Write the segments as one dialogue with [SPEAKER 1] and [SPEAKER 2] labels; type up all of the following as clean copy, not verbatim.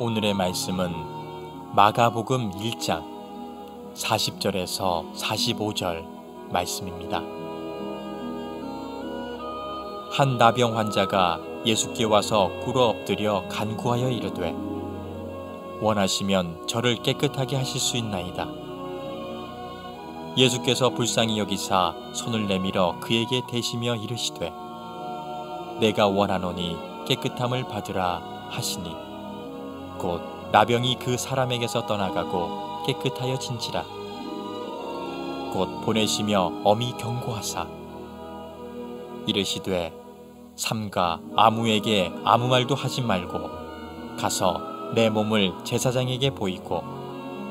[SPEAKER 1] 오늘의 말씀은 마가복음 1장 40절에서 45절 말씀입니다. 한 나병 환자가 예수께 와서 꿇어 엎드려 간구하여 이르되 원하시면 저를 깨끗하게 하실 수 있나이다. 예수께서 불쌍히 여기사 손을 내밀어 그에게 대시며 이르시되 내가 원하노니 깨끗함을 받으라 하시니 곧 나병이 그 사람에게서 떠나가고 깨끗하여 진지라. 곧 보내시며 엄히 경고하사 이르시되 삼가 아무에게 아무 말도 하지 말고 가서 내 몸을 제사장에게 보이고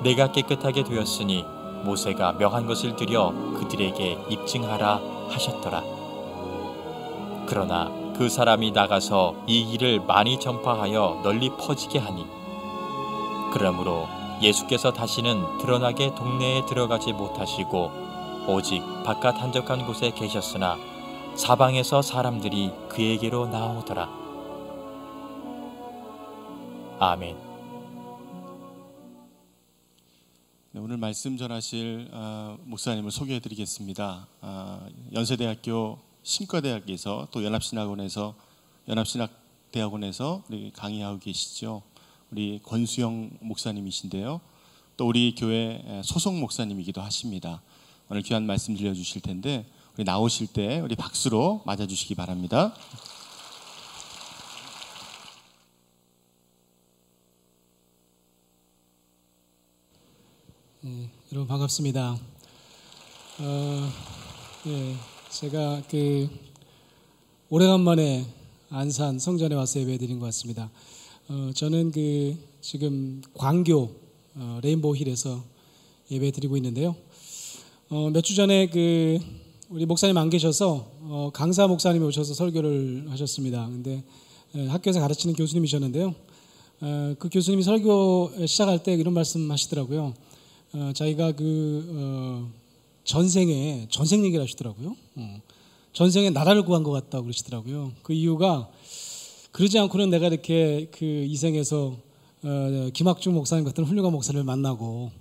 [SPEAKER 1] 내가 깨끗하게 되었으니 모세가 명한 것을 드려 그들에게 입증하라 하셨더라. 그러나 그 사람이 나가서 이 일을 많이 전파하여 널리 퍼지게 하니 그러므로 예수께서 다시는 드러나게 동네에 들어가지 못하시고 오직 바깥 한적한 곳에 계셨으나 사방에서 사람들이 그에게로 나오더라. 아멘.
[SPEAKER 2] 네, 오늘 말씀 전하실 목사님을 소개해드리겠습니다. 연세대학교 신과대학에서 또 연합신학대학원에서 우리 강의하고 계시죠. 우리 권수영 목사님이신데요. 또 우리 교회 소속 목사님이기도 하십니다. 오늘 귀한 말씀 들려주실 텐데 우리 나오실 때 우리 박수로 맞아주시기 바랍니다.
[SPEAKER 3] 여러분 반갑습니다. 제가 오래간만에 안산 성전에 와서 예배드린 것 같습니다. 저는 지금 광교 레인보우힐에서 예배드리고 있는데요. 몇 주 전에 우리 목사님 안 계셔서 강사 목사님이 오셔서 설교를 하셨습니다. 근데 학교에서 가르치는 교수님이셨는데요. 그 교수님이 설교 시작할 때 이런 말씀 하시더라고요. 자기가 전생에 전생 얘기를 하시더라고요. 전생에 나라를 구한 것 같다고 그러시더라고요. 그 이유가 그러지 않고는 내가 이렇게 이 생에서 김학중 목사님 같은 훌륭한 목사를 만나고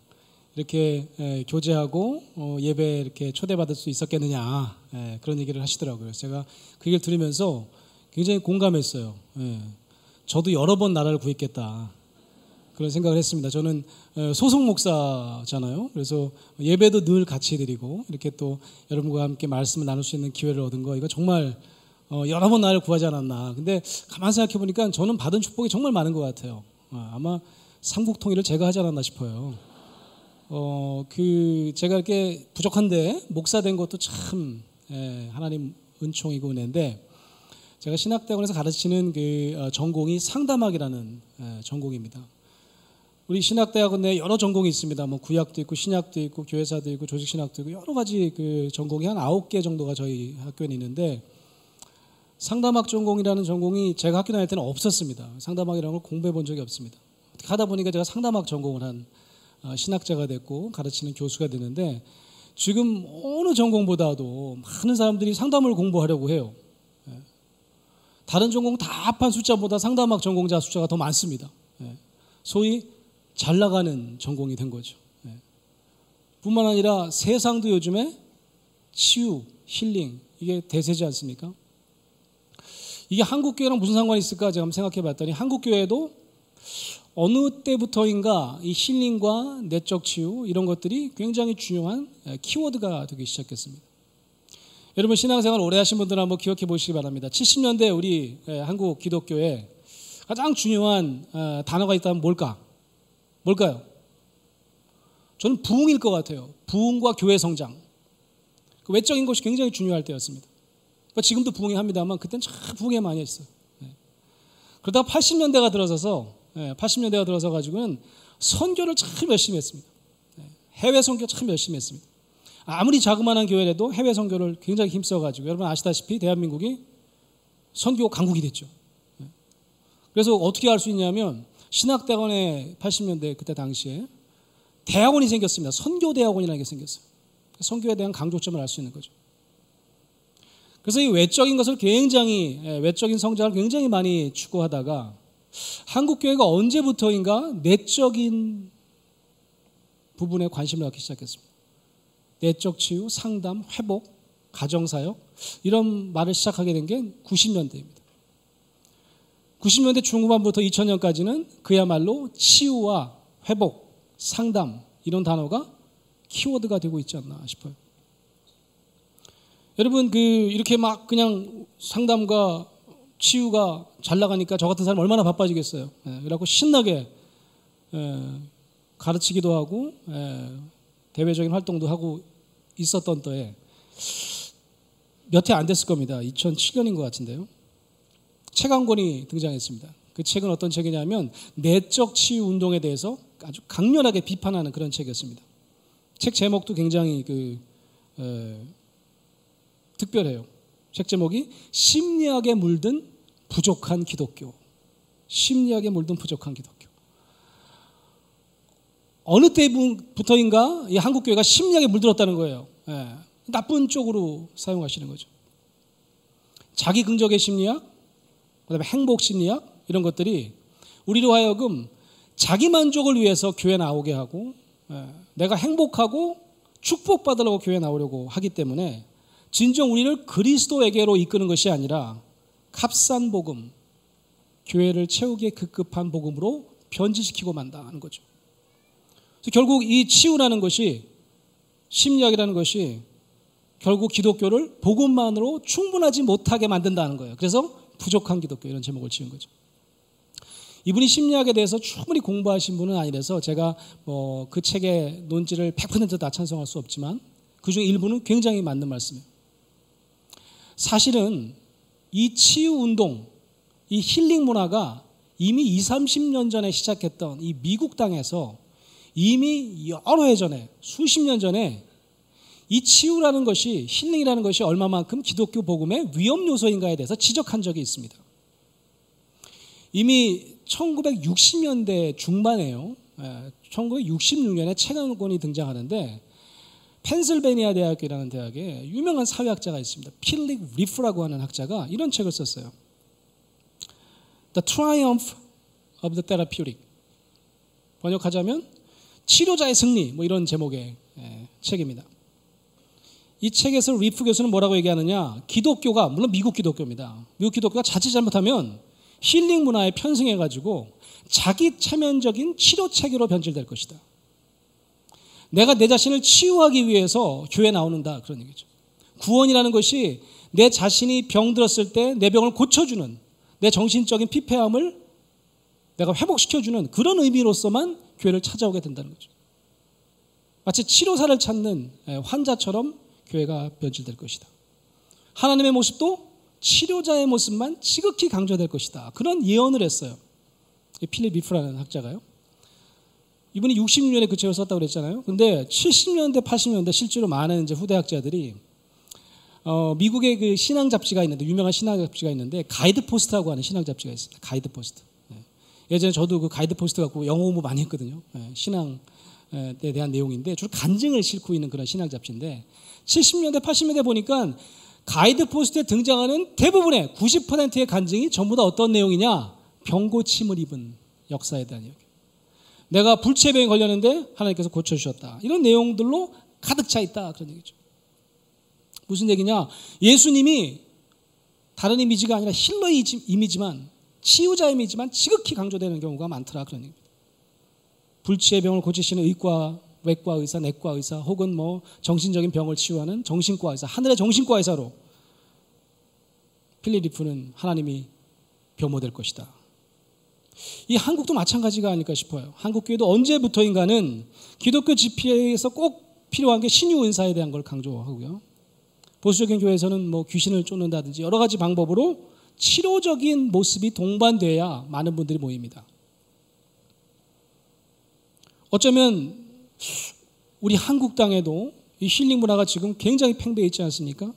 [SPEAKER 3] 이렇게 교제하고 예배 이렇게 초대받을 수 있었겠느냐, 그런 얘기를 하시더라고요. 제가 그 얘기를 들으면서 굉장히 공감했어요. 저도 여러 번 나라를 구했겠다, 그런 생각을 했습니다. 저는 소속 목사잖아요. 그래서 예배도 늘 같이 드리고 이렇게 또 여러분과 함께 말씀을 나눌 수 있는 기회를 얻은 거, 이거 정말 여러 번 나를 구하지 않았나. 근데 가만히 생각해 보니까 저는 받은 축복이 정말 많은 것 같아요. 아마 삼국 통일을 제가 하지 않았나 싶어요. 제가 이렇게 부족한데 목사 된 것도 참 하나님 은총이고 은혜인데, 제가 신학대학원에서 가르치는 전공이 상담학이라는 전공입니다. 우리 신학대학원 내에 여러 전공이 있습니다. 뭐 구약도 있고 신약도 있고 교회사도 있고 조직신학도 있고 여러 가지 전공이 한 9개 정도가 저희 학교에 있는데, 상담학 전공이라는 전공이 제가 학교 다닐 때는 없었습니다. 상담학이라는 걸 공부해 본 적이 없습니다. 어떻게 하다 보니까 제가 상담학 전공을 한 신학자가 됐고 가르치는 교수가 되는데, 지금 어느 전공보다도 많은 사람들이 상담을 공부하려고 해요. 다른 전공 다 합한 숫자보다 상담학 전공자 숫자가 더 많습니다. 소위 잘 나가는 전공이 된 거죠. 뿐만 아니라 세상도 요즘에 치유, 힐링, 이게 대세지 않습니까? 이게 한국교회랑 무슨 상관이 있을까 제가 한번 생각해 봤더니, 한국교회도 어느 때부터인가 이 힐링과 내적 치유, 이런 것들이 굉장히 중요한 키워드가 되기 시작했습니다. 여러분 신앙생활 오래 하신 분들은 한번 기억해 보시기 바랍니다. 70년대 우리 한국 기독교에 가장 중요한 단어가 있다면 뭘까요? 저는 부흥일 것 같아요. 부흥과 교회 성장. 그 외적인 것이 굉장히 중요할 때였습니다. 지금도 부흥이 합니다만 그때는 참 부흥에 많이 했어요. 그러다가 80년대가 들어서 가지고는 선교를 참 열심히 했습니다. 해외 선교 참 열심히 했습니다. 아무리 자그마한 교회라도 해외 선교를 굉장히 힘써가지고, 여러분 아시다시피 대한민국이 선교 강국이 됐죠. 그래서 어떻게 할 수 있냐면, 신학대학원에 80년대 그때 당시에 대학원이 생겼습니다. 선교대학원이라는 게 생겼어요. 선교에 대한 강조점을 알 수 있는 거죠. 그래서 이 외적인 것을 굉장히, 외적인 성장을 굉장히 많이 추구하다가 한국교회가 언제부터인가 내적인 부분에 관심을 갖기 시작했습니다. 내적 치유, 상담, 회복, 가정사역 이런 말을 시작하게 된 게 90년대입니다. 90년대 중후반부터 2000년까지는 그야말로 치유와 회복, 상담 이런 단어가 키워드가 되고 있지 않나 싶어요. 여러분 이렇게 막 그냥 상담과 치유가 잘 나가니까 저 같은 사람 얼마나 바빠지겠어요. 그래갖고 신나게 가르치기도 하고 대외적인 활동도 하고 있었던 때에 몇 해 안 됐을 겁니다. 2007년인 것 같은데요. 책 한 권이 등장했습니다. 그 책은 어떤 책이냐면 내적 치유 운동에 대해서 아주 강렬하게 비판하는 그런 책이었습니다. 책 제목도 굉장히 특별해요. 책 제목이 심리학에 물든 부족한 기독교. 심리학에 물든 부족한 기독교. 어느 때부터인가 이 한국교회가 심리학에 물들었다는 거예요. 나쁜 쪽으로 사용하시는 거죠. 자기 긍정의 심리학, 그다음에 행복 심리학 이런 것들이 우리로 하여금 자기 만족을 위해서 교회 나오게 하고 내가 행복하고 축복받으려고 교회 나오려고 하기 때문에 진정 우리를 그리스도에게로 이끄는 것이 아니라 값싼 복음, 교회를 채우기에 급급한 복음으로 변질시키고 만다는 거죠. 그래서 결국 이 치유라는 것이 심리학이라는 것이 결국 기독교를 복음만으로 충분하지 못하게 만든다는 거예요. 그래서 부족한 기독교 이런 제목을 지은 거죠. 이분이 심리학에 대해서 충분히 공부하신 분은 아니라서 제가 그 책의 논지를 100% 다 찬성할 수 없지만 그중 일부는 굉장히 맞는 말씀이에요. 사실은 이 치유 운동, 이 힐링 문화가 이미 20, 30년 전에 시작했던 이 미국 땅에서 이미 여러 해 전에 수십 년 전에 이 치유라는 것이 힐링이라는 것이 얼마만큼 기독교 복음의 위험 요소인가에 대해서 지적한 적이 있습니다. 이미 1960년대 중반에요. 1966년에 책 한 권이 등장하는데 펜실베니아 대학이라는 대학에 유명한 사회학자가 있습니다. 필립 리프라고 하는 학자가 이런 책을 썼어요. The Triumph of the Therapeutic. 번역하자면 치료자의 승리 뭐 이런 제목의 책입니다. 이 책에서 리프 교수는 뭐라고 얘기하느냐, 기독교가 물론 미국 기독교입니다. 미국 기독교가 자칫 잘못하면 힐링 문화에 편승해가지고 자기 체면적인 치료 체계로 변질될 것이다. 내가 내 자신을 치유하기 위해서 교회에 나오는다 그런 얘기죠. 구원이라는 것이 내 자신이 병들었을 때 내 병을 고쳐주는 내 정신적인 피폐함을 내가 회복시켜주는 그런 의미로서만 교회를 찾아오게 된다는 거죠. 마치 치료사를 찾는 환자처럼 교회가 변질될 것이다. 하나님의 모습도 치료자의 모습만 지극히 강조될 것이다. 그런 예언을 했어요. 필립 리프라는 학자가요. 이분이 66년에 그 책을 썼다고 그랬잖아요. 근데 70년대, 80년대 실제로 많은 이제 후대 학자들이 미국의 그 신앙 잡지가 있는데 유명한 신앙 잡지가 있는데 가이드 포스트라고 하는 신앙 잡지가 있습니다. 가이드 포스트. 예전에 저도 그 가이드 포스트 갖고 영어 공부 많이 했거든요. 신앙에 대한 내용인데 주로 간증을 싣고 있는 그런 신앙 잡지인데 70년대, 80년대 보니까 가이드 포스트에 등장하는 대부분의 90%의 간증이 전부 다 어떤 내용이냐? 병고침을 입은 역사에 대한 이야기. 내가 불치병에 걸렸는데 하나님께서 고쳐주셨다. 이런 내용들로 가득 차 있다. 그런 얘기죠. 무슨 얘기냐? 예수님이 다른 이미지가 아니라 힐러의 이미지만 치유자 이미지만 지극히 강조되는 경우가 많더라. 그런 얘기입니다. 불치의 병을 고치시는 의과, 외과 의사, 내과 의사 혹은 뭐 정신적인 병을 치유하는 정신과 의사, 하늘의 정신과 의사로 필립 리프는 하나님이 변모될 것이다. 이 한국도 마찬가지가 아닐까 싶어요. 한국교회도 언제부터인가는 기독교 집회에서 꼭 필요한 게 신유 은사에 대한 걸 강조하고요. 보수적인 교회에서는 뭐 귀신을 쫓는다든지 여러 가지 방법으로 치료적인 모습이 동반돼야 많은 분들이 모입니다. 어쩌면 우리 한국 땅에도 이 힐링 문화가 지금 굉장히 팽배해 있지 않습니까?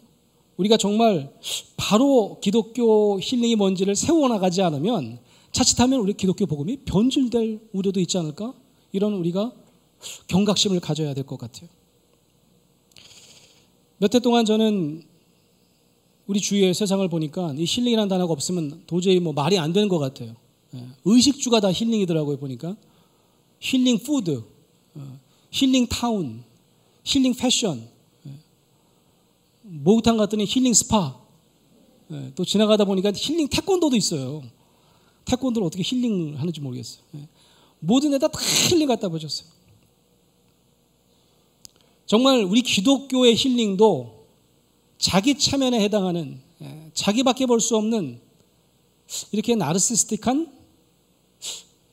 [SPEAKER 3] 우리가 정말 바로 기독교 힐링이 뭔지를 세워나가지 않으면 자칫하면 우리 기독교 복음이 변질될 우려도 있지 않을까? 이런 우리가 경각심을 가져야 될 것 같아요. 몇 해 동안 저는 우리 주위의 세상을 보니까 이 힐링이라는 단어가 없으면 도저히 뭐 말이 안 되는 것 같아요. 의식주가 다 힐링이더라고요. 보니까 힐링 푸드, 힐링 타운, 힐링 패션, 목욕탕 갔더니 힐링 스파, 또 지나가다 보니까 힐링 태권도도 있어요. 태권도를 어떻게 힐링을 하는지 모르겠어요. 모든 데다 다 힐링 갖다 보셨어요. 정말 우리 기독교의 힐링도 자기 체면에 해당하는, 자기밖에 볼 수 없는 이렇게 나르시스틱한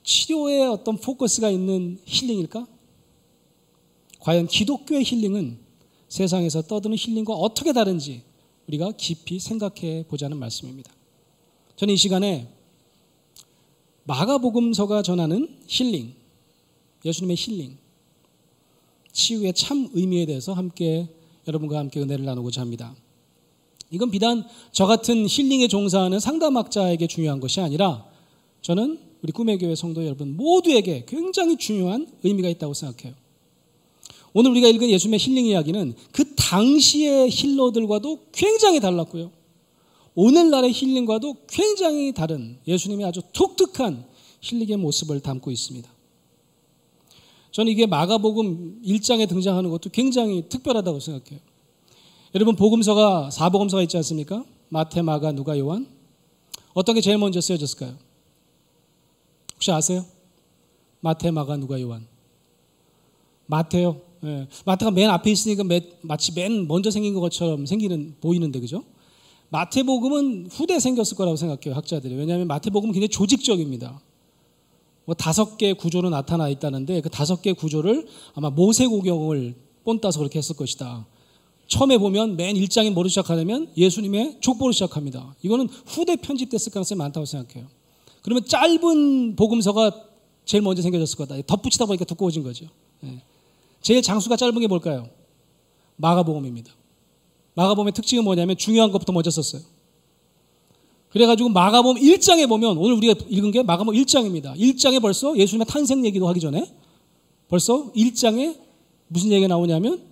[SPEAKER 3] 치료의 어떤 포커스가 있는 힐링일까? 과연 기독교의 힐링은 세상에서 떠드는 힐링과 어떻게 다른지 우리가 깊이 생각해 보자는 말씀입니다. 저는 이 시간에 마가복음서가 전하는 힐링, 예수님의 힐링, 치유의 참 의미에 대해서 함께 여러분과 함께 은혜를 나누고자 합니다. 이건 비단 저 같은 힐링에 종사하는 상담학자에게 중요한 것이 아니라 저는 우리 꿈의 교회 성도 여러분 모두에게 굉장히 중요한 의미가 있다고 생각해요. 오늘 우리가 읽은 예수님의 힐링 이야기는 그 당시의 힐러들과도 굉장히 달랐고요. 오늘날의 힐링과도 굉장히 다른 예수님의 아주 독특한 힐링의 모습을 담고 있습니다. 저는 이게 마가복음 1장에 등장하는 것도 굉장히 특별하다고 생각해요. 여러분 복음서가 4복음서가 있지 않습니까? 마태, 마가, 누가, 요한. 어떤 게 제일 먼저 쓰여졌을까요? 혹시 아세요? 마태, 마가, 누가, 요한. 마태요. 예. 마태가 맨 앞에 있으니까 마치 맨 먼저 생긴 것처럼 보이는데 그죠? 마태복음은 후대 생겼을 거라고 생각해요, 학자들이. 왜냐하면 마태복음은 굉장히 조직적입니다. 5개의 구조로 나타나 있다는데 그 5개의 구조를 아마 모세오경을 본따서 그렇게 했을 것이다. 처음에 보면 맨 1장이 뭐로 시작하냐면 예수님의 족보로 시작합니다. 이거는 후대 편집됐을 가능성이 많다고 생각해요. 그러면 짧은 복음서가 제일 먼저 생겨졌을 거다. 덧붙이다 보니까 두꺼워진 거죠. 제일 장수가 짧은 게 뭘까요? 마가복음입니다. 마가복음의 특징은 뭐냐면 중요한 것부터 먼저 썼어요. 그래가지고 마가복음 1장에 보면 오늘 우리가 읽은 게 마가복음 1장입니다. 1장에 벌써 예수님의 탄생 얘기도 하기 전에 벌써 1장에 무슨 얘기가 나오냐면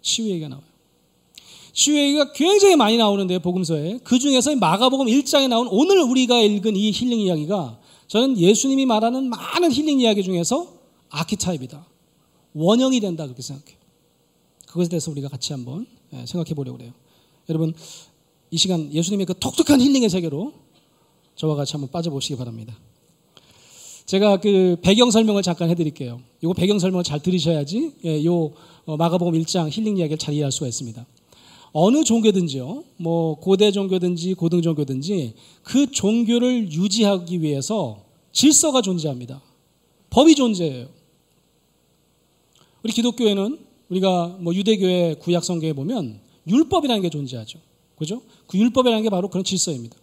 [SPEAKER 3] 치유 얘기가 나와요. 치유 얘기가 굉장히 많이 나오는데요, 복음서에. 그 중에서 마가복음 1장에 나온 오늘 우리가 읽은 이 힐링 이야기가 저는 예수님이 말하는 많은 힐링 이야기 중에서 아키타입이다. 원형이 된다 그렇게 생각해요. 그것에 대해서 우리가 같이 한번 생각해 보려고 그래요. 여러분 이 시간 예수님의 그 독특한 힐링의 세계로 저와 같이 한번 빠져보시기 바랍니다. 제가 그 배경 설명을 잠깐 해드릴게요. 이거 배경 설명을 잘 들으셔야지 마가복음 1장 힐링 이야기를 잘 이해할 수가 있습니다. 어느 종교든지요, 뭐 고대 종교든지 고등 종교든지 그 종교를 유지하기 위해서 질서가 존재합니다. 법이 존재해요. 우리 기독교에는 우리가 뭐 유대교의 구약 성경에 보면 율법이라는 게 존재하죠. 그죠? 그 율법이라는 게 바로 그런 질서입니다.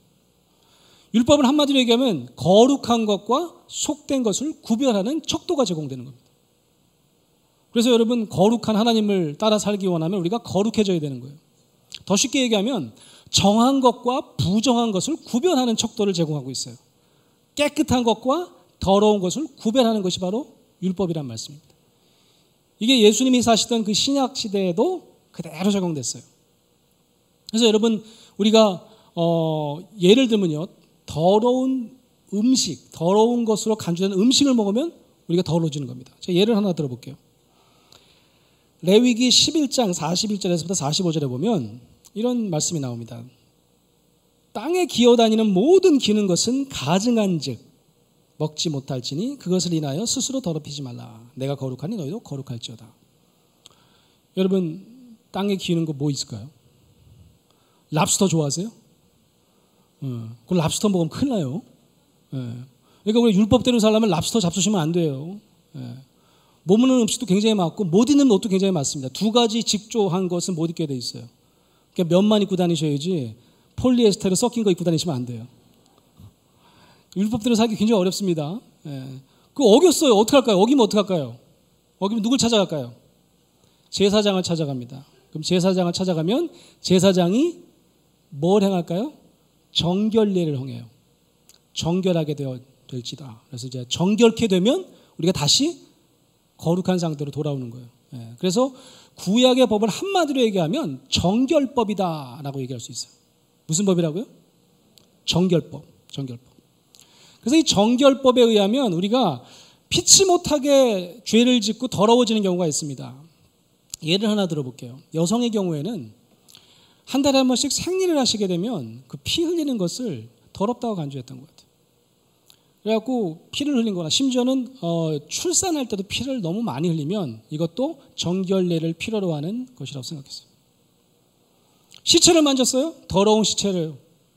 [SPEAKER 3] 율법은 한마디로 얘기하면 거룩한 것과 속된 것을 구별하는 척도가 제공되는 겁니다. 그래서 여러분 거룩한 하나님을 따라 살기 원하면 우리가 거룩해져야 되는 거예요. 더 쉽게 얘기하면 정한 것과 부정한 것을 구별하는 척도를 제공하고 있어요. 깨끗한 것과 더러운 것을 구별하는 것이 바로 율법이란 말씀입니다. 이게 예수님이 사시던 그 신약 시대에도 그대로 적용됐어요. 그래서 여러분 우리가 예를 들면요, 더러운 음식, 더러운 것으로 간주되는 음식을 먹으면 우리가 더러워지는 겁니다. 제가 예를 하나 들어볼게요. 레위기 11장 41절에서부터 45절에 보면 이런 말씀이 나옵니다. 땅에 기어다니는 모든 기는 것은 가증한 즉 먹지 못할지니 그것을 인하여 스스로 더럽히지 말라. 내가 거룩하니 너희도 거룩할지어다. 여러분 땅에 기는 거 뭐 있을까요? 랍스터 좋아하세요? 그 랍스터 먹으면 큰일 나요. 그러니까 우리 율법대로 살려면 랍스터 잡수시면 안 돼요. 못 먹는 음식도 굉장히 많고 못 입는 옷도 굉장히 많습니다. 2가지 직조한 것은 못 입게 돼 있어요. 그러니까 면만 입고 다니셔야지 폴리에스테르 섞인 거 입고 다니시면 안 돼요. 율법대로 살기 굉장히 어렵습니다. 그거 어겼어요. 어떻게 할까요? 어기면 어떻게 할까요? 어기면 누굴 찾아갈까요? 제사장을 찾아갑니다. 그럼 제사장을 찾아가면 제사장이 뭘 행할까요? 정결례를 행해요. 정결하게 될지다. 그래서 이제 정결케 되면 우리가 다시 거룩한 상태로 돌아오는 거예요. 그래서 구약의 법을 한마디로 얘기하면 정결법이다라고 얘기할 수 있어요. 무슨 법이라고요? 정결법. 정결법. 그래서 이 정결법에 의하면 우리가 피치 못하게 죄를 짓고 더러워지는 경우가 있습니다. 예를 하나 들어볼게요. 여성의 경우에는 한 달에 한 번씩 생리를 하시게 되면 그 피 흘리는 것을 더럽다고 간주했던 것 같아요. 그래갖고 피를 흘린 거나 심지어는 출산할 때도 피를 너무 많이 흘리면 이것도 정결례를 필요로 하는 것이라고 생각했어요. 시체를 만졌어요? 더러운 시체를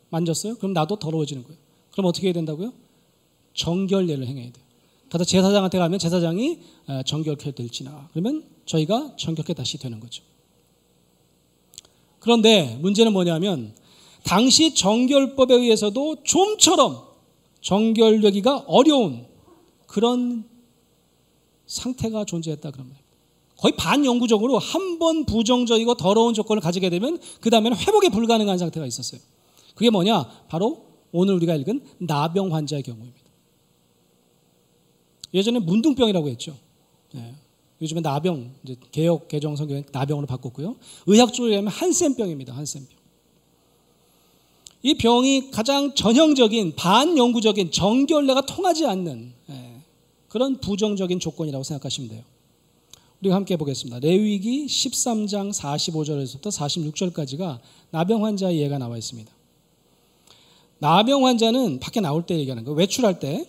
[SPEAKER 3] 만졌어요? 그럼 나도 더러워지는 거예요. 그럼 어떻게 해야 된다고요? 정결례를 행해야 돼요. 가서 제사장한테 가면 제사장이 정결케 될지나 그러면 저희가 정결케 다시 되는 거죠. 그런데 문제는 뭐냐면 당시 정결법에 의해서도 좀처럼 정결되기가 어려운 그런 상태가 존재했다 그런 말입니다. 거의 반영구적으로 한 번 부정적이고 더러운 조건을 가지게 되면 그 다음에는 회복이 불가능한 상태가 있었어요. 그게 뭐냐? 바로 오늘 우리가 읽은 나병 환자의 경우입니다. 예전에 문둥병이라고 했죠. 네. 요즘에 나병, 이제 개혁 개정 성경에 나병으로 바꿨고요. 의학적으로 하면 한센병입니다. 한센병. 이 병이 가장 전형적인 반영구적인 정결례가 통하지 않는 그런 부정적인 조건이라고 생각하시면 돼요. 우리가 함께 보겠습니다. 레위기 13장 45절에서부터 46절까지가 나병 환자의 예가 나와 있습니다. 나병 환자는 밖에 나올 때 얘기하는 거예요. 외출할 때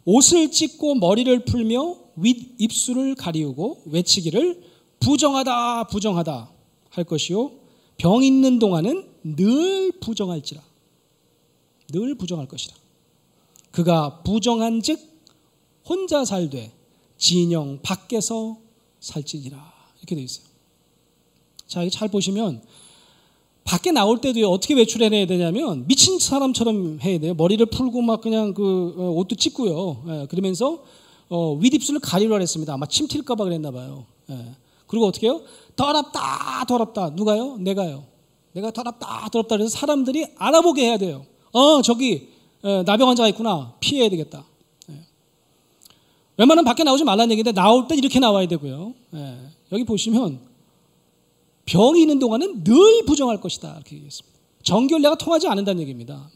[SPEAKER 3] 옷을 찢고 머리를 풀며 윗입술을 가리우고 외치기를 부정하다 부정하다 할 것이요 병 있는 동안은 늘 부정할지라 늘 부정할 것이라 그가 부정한 즉 혼자 살되 진영 밖에서 살지니라 이렇게 되어 있어요. 자, 이거 잘 보시면 밖에 나올 때도 어떻게 외출해내야 되냐면 미친 사람처럼 해야 돼요. 머리를 풀고 막 그냥 그 옷도 찢고요. 그러면서 윗입술을 가리우라 했습니다. 아마 침 튈까 봐 그랬나 봐요. 그리고 어떻게 해요? 더럽다 더럽다. 누가요? 내가요. 내가 더럽다 더럽다 그래서 사람들이 알아보게 해야 돼요. 저기 나병 환자가 있구나. 피해야 되겠다. 웬만하면 밖에 나오지 말라는 얘기인데 나올 때 이렇게 나와야 되고요. 여기 보시면 병이 있는 동안은 늘 부정할 것이다 이렇게 얘기했습니다. 정결례가 통하지 않는다는 얘기입니다.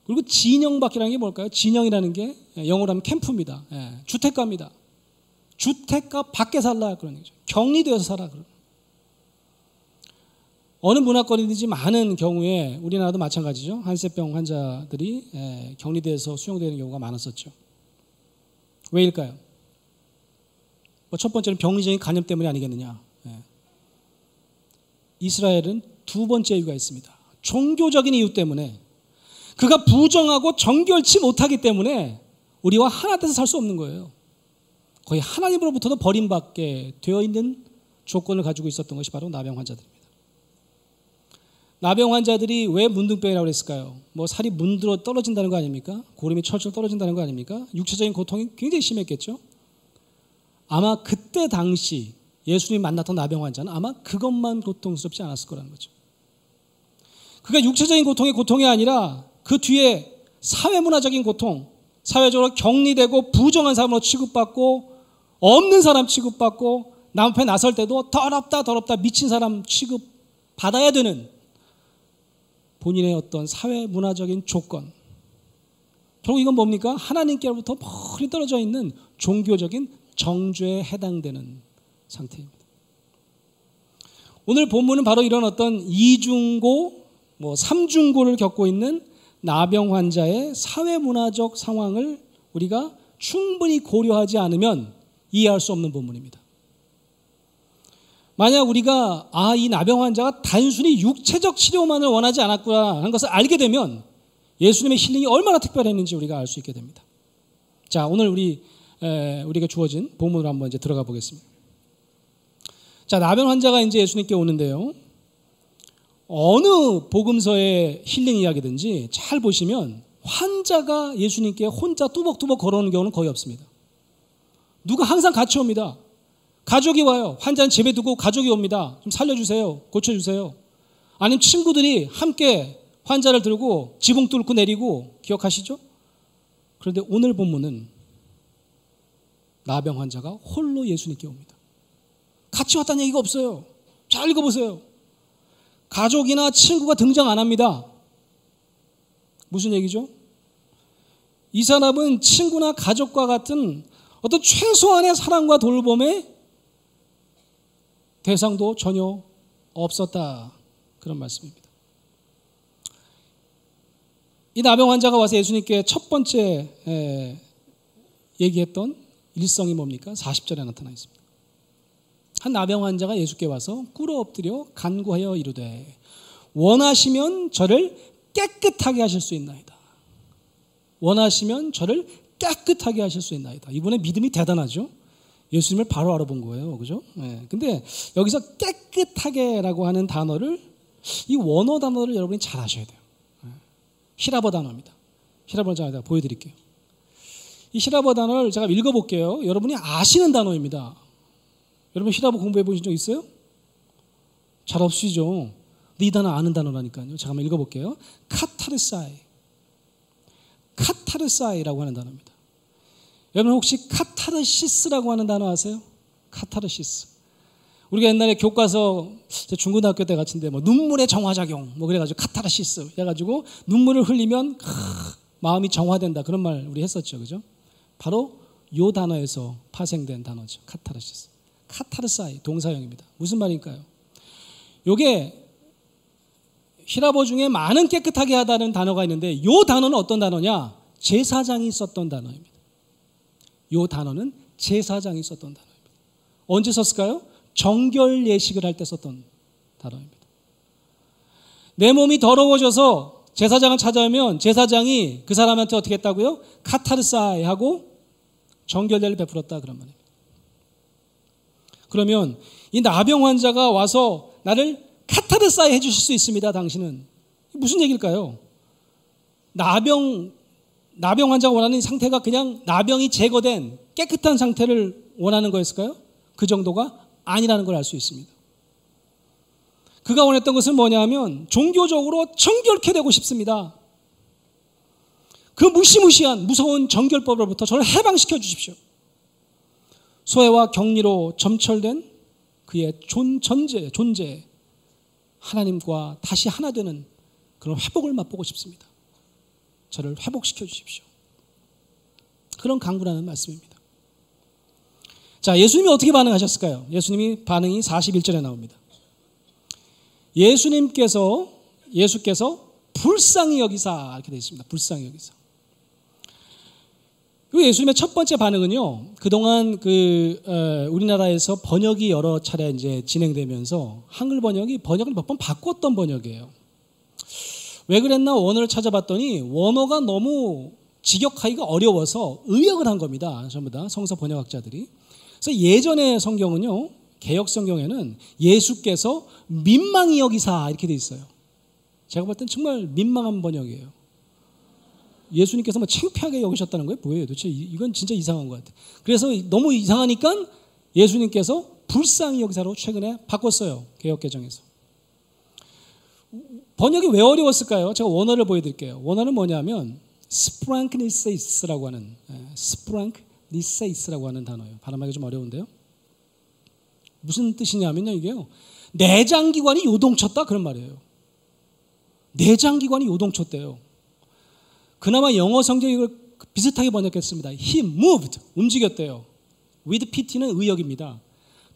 [SPEAKER 3] 그리고 진영밖이라는 게 뭘까요? 진영이라는 게 영어로 하면 캠프입니다. 주택가입니다. 주택가 밖에 살라 그런 얘기죠. 격리되어서 살아 그런. 어느 문화권이든지 많은 경우에 우리나라도 마찬가지죠. 한센병 환자들이 격리돼서 수용되는 경우가 많았었죠. 왜일까요? 첫 번째는 병리적인 간염 때문이 아니겠느냐. 이스라엘은 두 번째 이유가 있습니다. 종교적인 이유 때문에 그가 부정하고 정결치 못하기 때문에 우리와 하나 돼서 살 수 없는 거예요. 거의 하나님으로부터도 버림받게 되어 있는 조건을 가지고 있었던 것이 바로 나병 환자들입니다. 나병 환자들이 왜 문둥병이라고 그랬을까요? 뭐 살이 문들어 떨어진다는 거 아닙니까? 고름이 철철 떨어진다는 거 아닙니까? 육체적인 고통이 굉장히 심했겠죠. 아마 그때 당시 예수님이 만났던 나병 환자는 아마 그것만 고통스럽지 않았을 거라는 거죠. 그가 육체적인 고통이 아니라 그 뒤에 사회문화적인 고통, 사회적으로 격리되고 부정한 사람으로 취급받고 없는 사람 취급받고 남 앞에 나설 때도 더럽다 더럽다 미친 사람 취급받아야 되는 본인의 어떤 사회문화적인 조건. 결국 이건 뭡니까? 하나님께로부터 멀리 떨어져 있는 종교적인 정죄에 해당되는 상태입니다. 오늘 본문은 바로 이런 어떤 이중고, 삼중고를 겪고 있는 나병 환자의 사회문화적 상황을 우리가 충분히 고려하지 않으면 이해할 수 없는 본문입니다. 만약 우리가 이 나병 환자가 단순히 육체적 치료만을 원하지 않았구나 하는 것을 알게 되면 예수님의 힐링이 얼마나 특별했는지 우리가 알 수 있게 됩니다. 자, 오늘 우리에게 주어진 본문으로 한번 이제 들어가 보겠습니다. 자, 나병 환자가 이제 예수님께 오는데요. 어느 복음서의 힐링 이야기든지 잘 보시면 환자가 예수님께 혼자 뚜벅뚜벅 걸어오는 경우는 거의 없습니다. 누가 항상 같이 옵니다. 가족이 와요. 환자는 집에 두고 가족이 옵니다. 좀 살려주세요. 고쳐주세요. 아니면 친구들이 함께 환자를 들고 지붕 뚫고 내리고 기억하시죠? 그런데 오늘 본문은 나병 환자가 홀로 예수님께 옵니다. 같이 왔다는 얘기가 없어요. 잘 읽어보세요. 가족이나 친구가 등장 안 합니다. 무슨 얘기죠? 이 사람은 친구나 가족과 같은 어떤 최소한의 사랑과 돌봄의 대상도 전혀 없었다. 그런 말씀입니다. 이 나병 환자가 와서 예수님께 첫 번째 얘기했던 일성이 뭡니까? 40절에 나타나 있습니다. 한 나병 환자가 예수께 와서 꿇어 엎드려 간구하여 이르되 원하시면 저를 깨끗하게 하실 수 있나이다. 원하시면 저를 깨끗하게 하실 수 있나이다. 이분의 믿음이 대단하죠. 예수님을 바로 알아본 거예요. 그죠? 근데 여기서 깨끗하게라고 하는 단어를, 이 원어 단어를 여러분이 잘 아셔야 돼요. 히라버 단어입니다. 히라버 단어 제가 보여드릴게요. 이 히라버 단어를 제가 읽어볼게요. 여러분이 아시는 단어입니다. 여러분 히라버 공부해 보신 적 있어요? 잘 없으시죠? 근데 이 단어 아는 단어라니까요. 제가 한번 읽어볼게요. 카타르사이. 카타르사이라고 하는 단어입니다. 여러분 혹시 카타르시스라고 하는 단어 아세요? 카타르시스. 우리가 옛날에 교과서 중고등학교 때 같은데 뭐 눈물의 정화작용 뭐 그래가지고 카타르시스 해가지고 눈물을 흘리면 마음이 정화된다 그런 말 우리 했었죠, 그죠? 바로 요 단어에서 파생된 단어죠. 카타르시스. 카타르사이 동사형입니다. 무슨 말일까요? 요게 히라버 중에 많은 깨끗하게 하다는 단어가 있는데 요 단어는 어떤 단어냐? 제사장이 썼던 단어입니다. 요 단어는 제사장이 썼던 단어입니다. 언제 썼을까요? 정결 예식을 할 때 썼던 단어입니다. 내 몸이 더러워져서 제사장을 찾아오면 제사장이 그 사람한테 어떻게 했다고요? 카타르사이 하고 정결례를 베풀었다 그런 말입니다. 그러면 이 나병 환자가 와서 나를 카타르사이 해주실 수 있습니다. 당신은 무슨 얘기일까요? 나병 환자가 원하는 상태가 그냥 나병이 제거된 깨끗한 상태를 원하는 거였을까요? 그 정도가 아니라는 걸 알 수 있습니다. 그가 원했던 것은 뭐냐면 종교적으로 정결케 되고 싶습니다. 그 무시무시한 무서운 정결법으로부터 저를 해방시켜 주십시오. 소외와 격리로 점철된 그의 존재 하나님과 다시 하나 되는 그런 회복을 맛보고 싶습니다. 저를 회복시켜 주십시오. 그런 간구라는 말씀입니다. 자, 예수님이 어떻게 반응하셨을까요? 예수님이 반응이 41절에 나옵니다. 예수께서 불쌍히 여기사 이렇게 되어 있습니다. 불쌍히 여기사. 예수님의 첫 번째 반응은요. 그동안 우리나라에서 번역이 여러 차례 이제 진행되면서 한글 번역을 몇 번 바꿨던 번역이에요. 왜 그랬나 원어를 찾아봤더니 원어가 너무 직역하기가 어려워서 의역을 한 겁니다. 전부 다 성서 번역학자들이. 그래서 예전의 성경은요. 개역 성경에는 예수께서 민망히 여기사 이렇게 돼 있어요. 제가 볼 땐 정말 민망한 번역이에요. 예수님께서 뭐 창피하게 여기셨다는 거예요? 뭐예요? 도대체 이건 진짜 이상한 것 같아요. 그래서 너무 이상하니까 예수님께서 불쌍히 여기사로 최근에 바꿨어요. 개역개정에서. 번역이 왜 어려웠을까요? 제가 원어를 보여드릴게요. 원어는 뭐냐면 스프랑크니세이스라고 하는 스프랑크니세이스라고 하는 단어예요. 발음하기 좀 어려운데요. 무슨 뜻이냐면요. 이게요. 내장기관이 요동쳤다 그런 말이에요. 내장기관이 요동쳤대요. 그나마 영어 성경이 이걸 비슷하게 번역했습니다. He moved, 움직였대요. With pt는 의역입니다.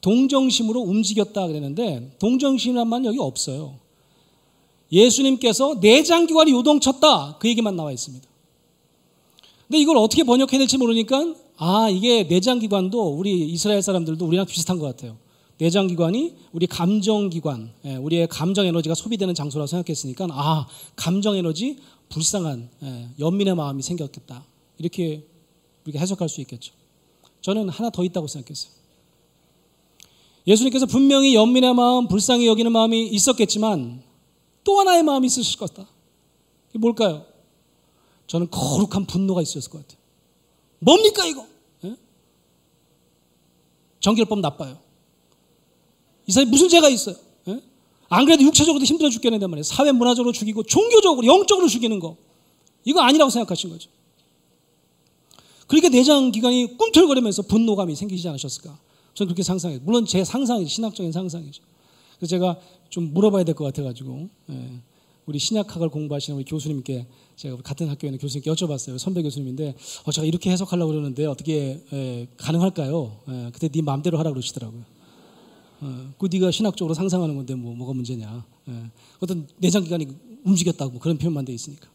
[SPEAKER 3] 동정심으로 움직였다 그랬는데 동정심이란 말은 여기 없어요. 예수님께서 내장기관이 요동쳤다 그 얘기만 나와 있습니다. 근데 이걸 어떻게 번역해야 될지 모르니까 이게 내장기관도 우리 이스라엘 사람들도 우리랑 비슷한 것 같아요. 내장기관이 우리 감정기관, 우리의 감정 에너지가 소비되는 장소라고 생각했으니까 감정 에너지 불쌍한 연민의 마음이 생겼겠다. 이렇게 우리가 해석할 수 있겠죠. 저는 하나 더 있다고 생각했어요. 예수님께서 분명히 연민의 마음, 불쌍히 여기는 마음이 있었겠지만 또 하나의 마음이 있으실 것 같다. 이게 뭘까요? 저는 거룩한 분노가 있었을 것 같아요. 뭡니까 이거? 정결법 나빠요. 이 사람이 무슨 죄가 있어요? 안 그래도 육체적으로도 힘들어 죽겠는데 말이에요. 사회 문화적으로 죽이고 종교적으로 영적으로 죽이는 거 이거 아니라고 생각하신 거죠. 그러니까 내장기관이 꿈틀거리면서 분노감이 생기지 않으셨을까? 저는 그렇게 상상해요. 물론 제 상상이죠. 신학적인 상상이죠. 그래서 제가 좀 물어봐야 될 것 같아가지고 우리 신약학을 공부하시는 우리 교수님께 제가 같은 학교에 있는 교수님께 여쭤봤어요. 선배 교수님인데 제가 이렇게 해석하려고 그러는데 어떻게 가능할까요? 그때 네 마음대로 하라고 그러시더라고요. 그 네가 신학적으로 상상하는 건데 뭐가 문제냐. 어떤 내장기관이 움직였다고 뭐 그런 표현만 돼 있으니까.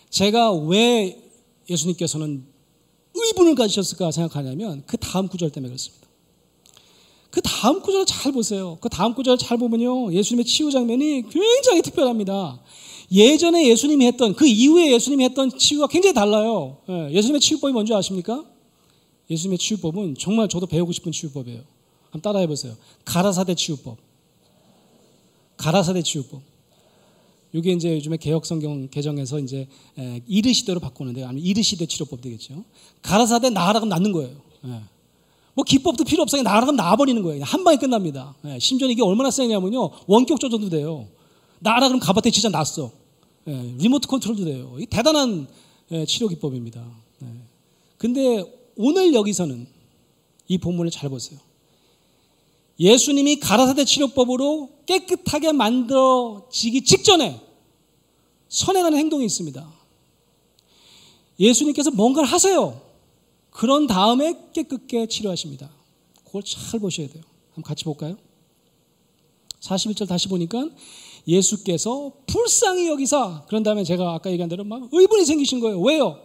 [SPEAKER 3] 제가 왜 예수님께서는 의분을 가지셨을까 생각하냐면 그 다음 구절 때문에 그렇습니다. 그 다음 구절을 잘 보세요. 그 다음 구절을 잘 보면요, 예수님의 치유 장면이 굉장히 특별합니다. 예전에 예수님이 했던, 그 이후에 예수님이 했던 치유가 굉장히 달라요. 예수님의 치유법이 뭔지 아십니까? 예수님의 치유법은 정말 저도 배우고 싶은 치유법이에요. 한번 따라해 보세요. 가라사대 치유법. 가라사대 치유법. 이게 이제 요즘에 개혁성경 개정에서 이제 이르시대로 바꾸는데, 아니면 이르시대 치료법 되겠죠. 가라사대 나으라 그러면 낫는 거예요. 뭐 기법도 필요 없어요. 나으라 그러면 나아버리는 거예요. 한 방에 끝납니다. 심지어 이게 얼마나 세냐면요, 원격 조절도 돼요. 나으라 그러면 가봤더니 진짜 낫어. 리모트 컨트롤도 돼요. 이 대단한 치료 기법입니다. 근데 오늘 여기서는 이 본문을 잘 보세요. 예수님이 가라사대 치료법으로 깨끗하게 만들어지기 직전에 선행하는 행동이 있습니다. 예수님께서 뭔가를 하세요. 그런 다음에 깨끗게 치료하십니다. 그걸 잘 보셔야 돼요. 한번 같이 볼까요? 41절 다시 보니까 예수께서 불쌍히 여기사, 그런 다음에 제가 아까 얘기한 대로 막 의분이 생기신 거예요. 왜요?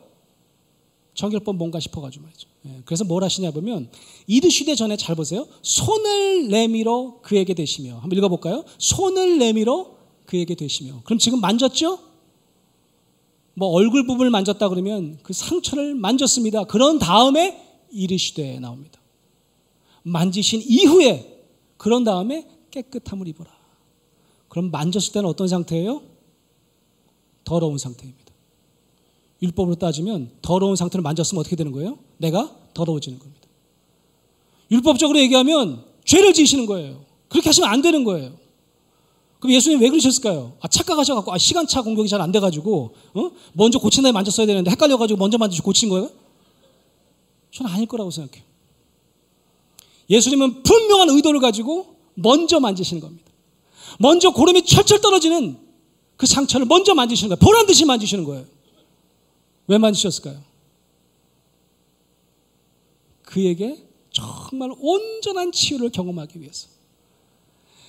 [SPEAKER 3] 정결법 뭔가 싶어가지고 말이죠. 그래서 뭘 하시냐 보면 이르시되 전에 잘 보세요. 손을 내밀어 그에게 대시며. 한번 읽어볼까요? 손을 내밀어 그에게 대시며. 그럼 지금 만졌죠? 뭐 얼굴 부분을 만졌다 그러면 그 상처를 만졌습니다. 그런 다음에 이르시되 나옵니다. 만지신 이후에, 그런 다음에 깨끗함을 입어라. 그럼 만졌을 때는 어떤 상태예요? 더러운 상태입니다. 율법으로 따지면 더러운 상태를 만졌으면 어떻게 되는 거예요? 내가 더러워지는 겁니다. 율법적으로 얘기하면 죄를 지으시는 거예요. 그렇게 하시면 안 되는 거예요. 그럼 예수님 왜 그러셨을까요? 착각하셔갖고 시간차 공격이 잘 안 돼가지고 먼저 고친 다음에 만졌어야 되는데 헷갈려가지고 먼저 만지고 고친 거예요? 저는 아닐 거라고 생각해요. 예수님은 분명한 의도를 가지고 먼저 만지시는 겁니다. 먼저 고름이 철철 떨어지는 그 상처를 먼저 만지시는 거예요. 보란듯이 만지시는 거예요. 왜 만지셨을까요? 그에게 정말 온전한 치유를 경험하기 위해서.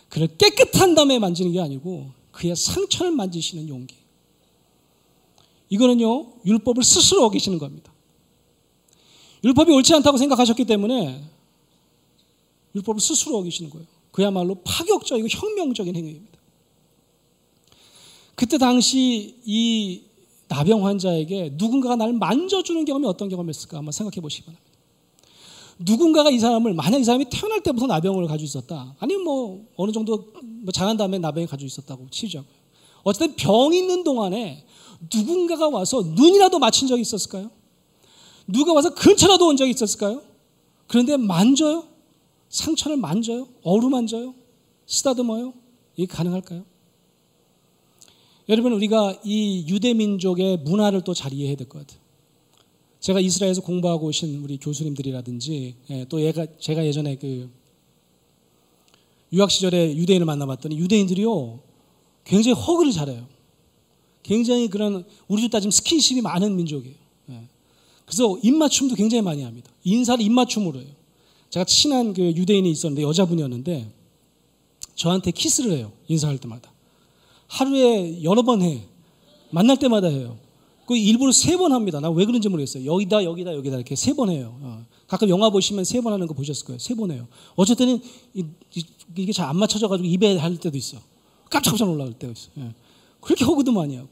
[SPEAKER 3] 그를 깨끗한 다음에 만지는 게 아니고 그의 상처를 만지시는 용기. 이거는요, 율법을 스스로 어기시는 겁니다. 율법이 옳지 않다고 생각하셨기 때문에 율법을 스스로 어기시는 거예요. 그야말로 파격적이고 혁명적인 행위입니다. 그때 당시 이 나병 환자에게 누군가가 나를 만져주는 경험이 어떤 경험이었을까 한번 생각해 보시기 바랍니다. 누군가가 이 사람을, 만약 이 사람이 태어날 때부터 나병을 가지고 있었다, 아니면 뭐 어느 정도 자란 다음에 나병이 가지고 있었다고 치자고요. 어쨌든 병이 있는 동안에 누군가가 와서 눈이라도 맞힌 적이 있었을까요? 누가 와서 근처라도 온 적이 있었을까요? 그런데 만져요? 상처를 만져요? 어루만져요? 쓰다듬어요? 이게 가능할까요? 여러분, 우리가 이 유대민족의 문화를 또 잘 이해해야 될 것 같아요. 제가 이스라엘에서 공부하고 오신 우리 교수님들이라든지, 또 제가 예전에 그 유학 시절에 유대인을 만나봤더니 유대인들이요, 굉장히 허그를 잘해요. 굉장히 그런, 우리도 따지면 스킨십이 많은 민족이에요. 그래서 입맞춤도 굉장히 많이 합니다. 인사를 입맞춤으로 해요. 제가 친한 그 유대인이 있었는데, 여자분이었는데 저한테 키스를 해요. 인사할 때마다. 하루에 여러 번 해. 만날 때마다 해요. 그 일부러 3번 합니다. 나 왜 그런지 모르겠어요. 여기다 여기다 여기다 이렇게 3번 해요. 가끔 영화 보시면 3번 하는 거 보셨을 거예요. 3번 해요. 어쨌든 이게 잘 안 맞춰져가지고 입에 할 때도 있어. 깜짝깜짝 놀랄 때가 있어. 그렇게 허그도 많이 하고.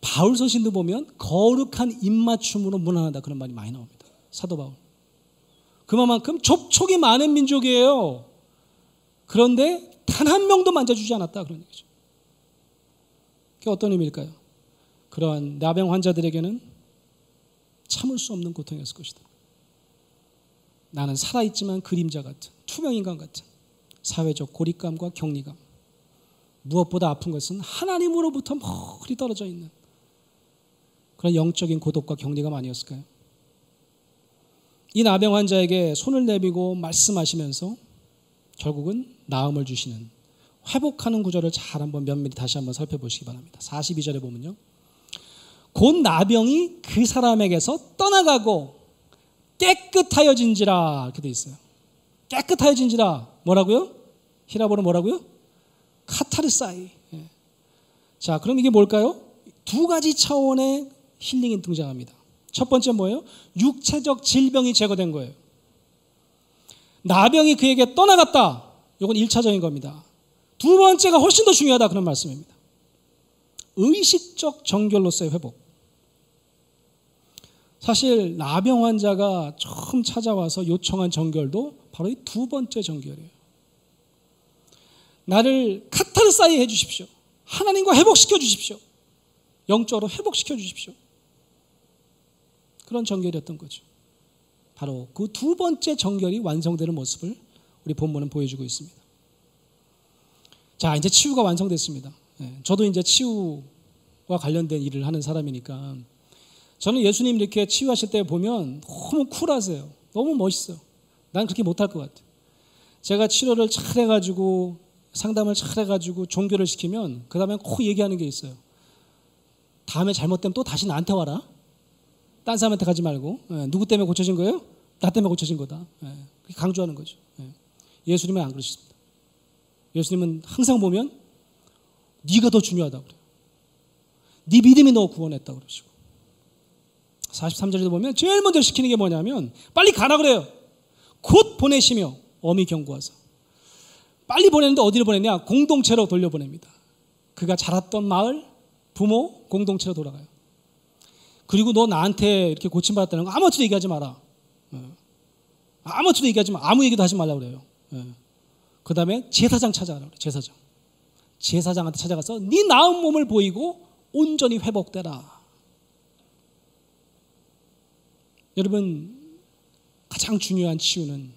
[SPEAKER 3] 바울 서신도 보면 거룩한 입맞춤으로 무난하다, 그런 말이 많이 나옵니다. 사도 바울. 그만큼 접촉이 많은 민족이에요. 그런데 단 한 명도 만져주지 않았다, 그런 얘기죠. 그게 어떤 의미일까요? 그러한 나병 환자들에게는 참을 수 없는 고통이었을 것이다. 나는 살아있지만 그림자 같은, 투명인간 같은 사회적 고립감과 격리감. 무엇보다 아픈 것은 하나님으로부터 멀리 떨어져 있는 그런 영적인 고독과 격리감 아니었을까요? 이 나병 환자에게 손을 내밀고 말씀하시면서 결국은 나음을 주시는 회복하는 구절을 잘 한번 면밀히 다시 한번 살펴보시기 바랍니다. 42절에 보면요. 곧 나병이 그 사람에게서 떠나가고 깨끗하여진지라 이렇게 돼 있어요. 깨끗하여진지라 뭐라고요? 히라보로 뭐라고요? 카타르사이. 자, 그럼 이게 뭘까요? 두 가지 차원의 힐링이 등장합니다. 첫 번째 뭐예요? 육체적 질병이 제거된 거예요. 나병이 그에게 떠나갔다. 이건 1차적인 겁니다. 두 번째가 훨씬 더 중요하다 그런 말씀입니다. 의식적 정결로서의 회복. 사실 나병 환자가 처음 찾아와서 요청한 정결도 바로 이 두 번째 정결이에요. 나를 카타르사이 해 주십시오. 하나님과 회복시켜 주십시오. 영적으로 회복시켜 주십시오. 그런 정결이었던 거죠. 바로 그 두 번째 정결이 완성되는 모습을 우리 본문은 보여주고 있습니다. 자, 이제 치유가 완성됐습니다. 저도 이제 치유와 관련된 일을 하는 사람이니까 저는 예수님 이렇게 치유하실 때 보면 너무 쿨하세요. 너무 멋있어요. 난 그렇게 못할 것 같아요. 제가 치료를 잘 해가지고 상담을 잘 해가지고 종교를 시키면 그 다음에 꼭 얘기하는 게 있어요. 다음에 잘못되면 또 다시 나한테 와라. 딴 사람한테 가지 말고. 누구 때문에 고쳐진 거예요? 나 때문에 고쳐진 거다. 그렇게 강조하는 거죠. 예수님은 안 그러십니다. 예수님은 항상 보면 네가 더 중요하다고 그래요. 네 믿음이 너 구원했다고 그러시고 43절에도 보면 제일 먼저 시키는 게 뭐냐면 빨리 가라 그래요. 곧 보내시며 엄히 경고하사. 빨리 보내는데 어디를 보내냐? 공동체로 돌려보냅니다. 그가 자랐던 마을, 부모, 공동체로 돌아가요. 그리고 너 나한테 이렇게 고침받았다는 거 아무것도 얘기하지 마라. 아무것도 얘기하지 마. 아무 얘기도 하지 말라고 그래요. 그 다음에 제사장 찾아가라 그래요. 제사장. 제사장한테 찾아가서 네 나은 몸을 보이고 온전히 회복되라. 여러분, 가장 중요한 치유는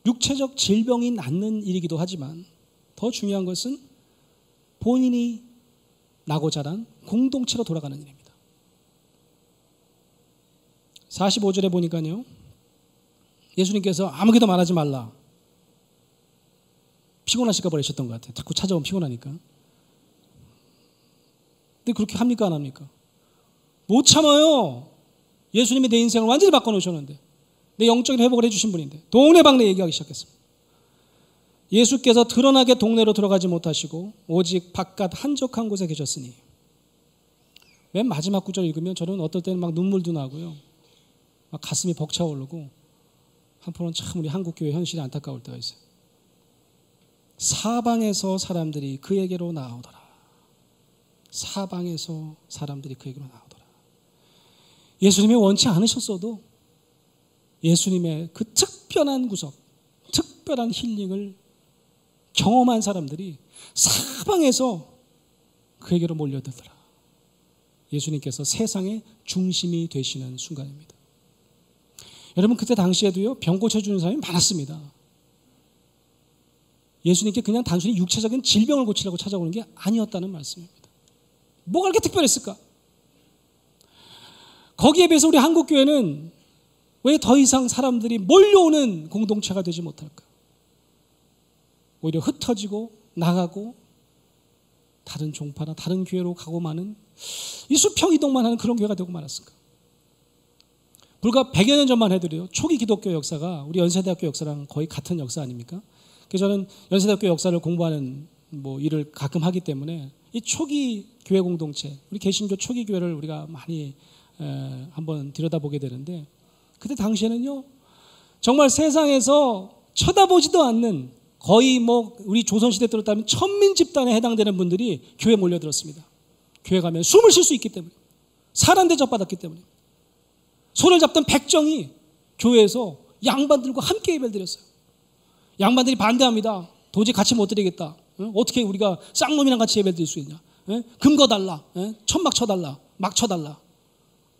[SPEAKER 3] 육체적 질병이 낫는 일이기도 하지만 더 중요한 것은 본인이 나고 자란 공동체로 돌아가는 일입니다. 45절에 보니까요. 예수님께서 아무것도 말하지 말라. 피곤하실까 버리셨던 것 같아요. 자꾸 찾아오면 피곤하니까. 근데 그렇게 합니까 안 합니까? 못 참아요. 예수님이 내 인생을 완전히 바꿔놓으셨는데 내 영적인 회복을 해주신 분인데 동네방네 얘기하기 시작했습니다. 예수께서 드러나게 동네로 들어가지 못하시고 오직 바깥 한적한 곳에 계셨으니. 맨 마지막 구절 읽으면 저는 어떨 때는 막 눈물도 나고요. 막 가슴이 벅차오르고 한편으로는 참 우리 한국교회 현실이 안타까울 때가 있어요. 사방에서 사람들이 그에게로 나오더라. 사방에서 사람들이 그에게로 나오더라. 예수님이 원치 않으셨어도 예수님의 그 특별한 구속, 특별한 힐링을 경험한 사람들이 사방에서 그에게로 몰려들더라. 예수님께서 세상의 중심이 되시는 순간입니다. 여러분, 그때 당시에도요, 병 고쳐주는 사람이 많았습니다. 예수님께 그냥 단순히 육체적인 질병을 고치려고 찾아오는 게 아니었다는 말씀입니다. 뭐가 그렇게 특별했을까? 거기에 비해서 우리 한국교회는 왜 더 이상 사람들이 몰려오는 공동체가 되지 못할까? 오히려 흩어지고 나가고 다른 종파나 다른 교회로 가고 마는 이 수평 이동만 하는 그런 교회가 되고 말았을까? 불과 100여 년 전만 해도요, 초기 기독교 역사가 우리 연세대학교 역사랑 거의 같은 역사 아닙니까? 그래서 저는 연세대학교 역사를 공부하는 일을 가끔 하기 때문에 이 초기 교회 공동체, 우리 개신교 초기 교회를 우리가 많이 한번 들여다보게 되는데, 그때 당시에는요, 정말 세상에서 쳐다보지도 않는 거의 우리 조선시대 들었다면 천민 집단에 해당되는 분들이 교회에 몰려들었습니다. 교회 가면 숨을 쉴 수 있기 때문에, 사람 대접받았기 때문에. 손을 잡던 백정이 교회에서 양반들과 함께 예배를 드렸어요. 양반들이 반대합니다. 도저히 같이 못 드리겠다. 어떻게 우리가 쌍놈이랑 같이 예배를 드릴 수 있냐. 금 거달라. 천막 쳐달라. 막 쳐달라.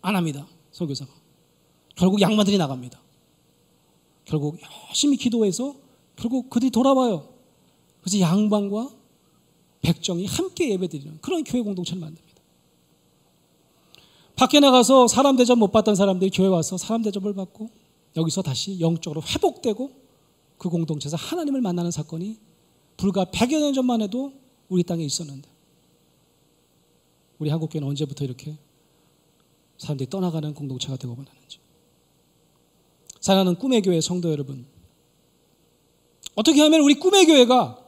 [SPEAKER 3] 안 합니다. 설교사가. 결국 양반들이 나갑니다. 결국 열심히 기도해서 결국 그들이 돌아와요. 그래서 양반과 백정이 함께 예배드리는 그런 교회 공동체를 만듭니다. 밖에 나가서 사람 대접 못 받던 사람들이 교회 와서 사람 대접을 받고 여기서 다시 영적으로 회복되고 그 공동체에서 하나님을 만나는 사건이 불과 100여 년 전만 해도 우리 땅에 있었는데 우리 한국교회는 언제부터 이렇게 사람들이 떠나가는 공동체가 되고 말하는지. 사랑하는 꿈의 교회 성도 여러분, 어떻게 하면 우리 꿈의 교회가